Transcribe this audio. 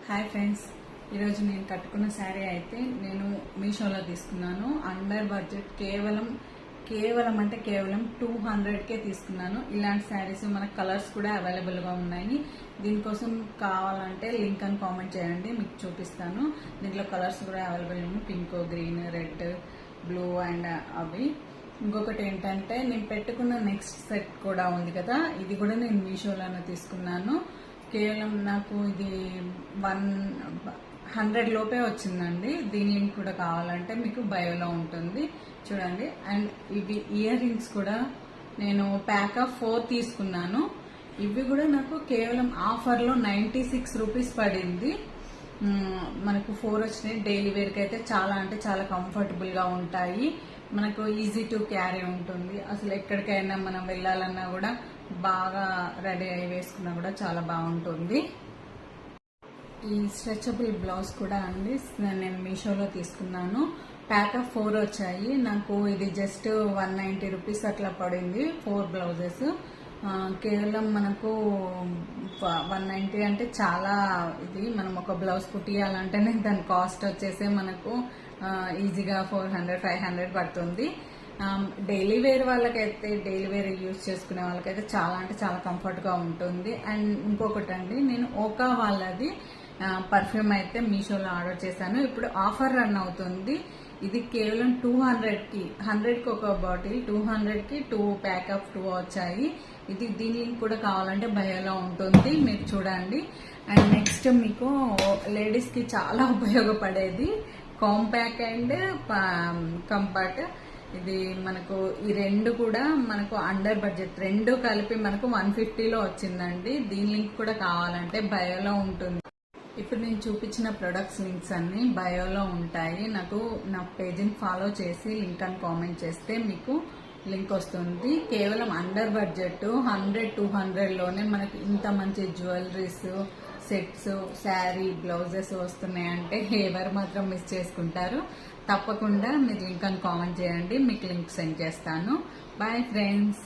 Hi friends, ఈరోజు నేను కట్టుకున్న శారీ అయితే నేను మీషోలో తీసుకున్నాను. అండర్ బడ్జెట్ కేవలం అంటే కేవలం 200కే తీసుకున్నాను. ఇలాంటి శారీస్ మనకు కలర్స్ కూడా అవైలబుల్గా ఉన్నాయి. దీనికోసం కావాలంటే లింక్ అని కామెంట్ చేయండి, మీకు చూపిస్తాను. దీంట్లో కలర్స్ కూడా అవైలబుల్ ఉన్నాయి, pink, green, red, blue and అవి. ఇంకొకటి ఏంటంటే నేను పెట్టుకున్న నెక్స్ట్ సెట్ కూడా ఉంది కదా, ఇది కూడా నేను మీషోలోనే తీసుకున్నాను. కేవలం నాకు ఇది 100 లోపే వచ్చిందండి. దీని లింక్ కూడా కావాలంటే మీకు బయోలో ఉంటుంది, చూడండి. అండ్ ఇవి ఇయర్ రింగ్స్ కూడా నేను ప్యాక్ ఆఫ్ 4 తీసుకున్నాను. ఇవి కూడా నాకు కేవలం ఆఫర్లో 96 రూపీస్ పడింది. మనకు 4 వచ్చినాయి. డైలీ వేర్కి అయితే చాలా అంటే చాలా కంఫర్టబుల్గా ఉంటాయి. మనకు ఈజీ టు క్యారీ ఉంటుంది. అసలు ఎక్కడికైనా మనం వెళ్ళాలన్నా కూడా బాగా రెడీ అయి వేసుకున్నా కూడా చాలా బాగుంటుంది. ఈ స్ట్రెచబుల్ బ్లౌజ్ కూడా అండి నేను మీషోలో తీసుకున్నాను. ప్యాక్ ఆఫ్ 4 వచ్చాయి. నాకు ఇది జస్ట్ 190 రూపీస్ అట్లా పడింది. 4 బ్లౌజెస్ కేవలం మనకు 190 అంటే చాలా. ఇది మనం ఒక బ్లౌజ్ కుట్టియాలంటేనే దాని కాస్ట్ వచ్చేసి మనకు ఈజీగా 400-500 పడుతుంది. డైలీ వేర్ వాళ్ళకైతే, డైలీ వేర్ యూజ్ చేసుకునే వాళ్ళకైతే చాలా అంటే చాలా కంఫర్ట్గా ఉంటుంది. అండ్ ఇంకొకటి అండి, నేను ఓకా వాళ్ళది పర్ఫ్యూమ్ అయితే మీషోలో ఆర్డర్ చేశాను. ఇప్పుడు ఆఫర్ రన్ అవుతుంది. ఇది కేవలం 200కి, 100కి ఒక బాటిల్, 200కి 2 ప్యాక్ ఆఫ్ 2 వచ్చాయి. ఇది దీని కూడా కావాలంటే బయోలో ఉంటుంది, మీరు చూడండి. అండ్ నెక్స్ట్ మీకు లేడీస్కి చాలా ఉపయోగపడేది కాంపాక్ట్ అండ్ కంఫర్ట్. ఇది మనకు ఈ రెండు కూడా మనకు అండర్ బడ్జెట్, రెండు కలిపి మనకు 150లో వచ్చిందండి. దీని లింక్ కూడా కావాలంటే బయోలో ఉంటుంది. ఇప్పుడు నేను చూపించిన ప్రొడక్ట్స్ లింక్స్ అన్ని బయోలో ఉంటాయి. నా పేజీని ఫాలో చేసి లింక్ అని కామెంట్ చేస్తే మీకు లింక్ వస్తుంది. కేవలం అండర్ బడ్జెట్ 100-200లోనే మనకి ఇంత మంచి జ్యువెలరీస్, సెట్స్, శారీ, బ్లౌజెస్ వస్తున్నాయంటే ఎవరు మాత్రం మిస్ చేసుకుంటారు. తప్పకుండా మీరు లింక్ అని కామెంట్ చేయండి, మీకు లింక్ సెండ్ చేస్తాను. Bye friends.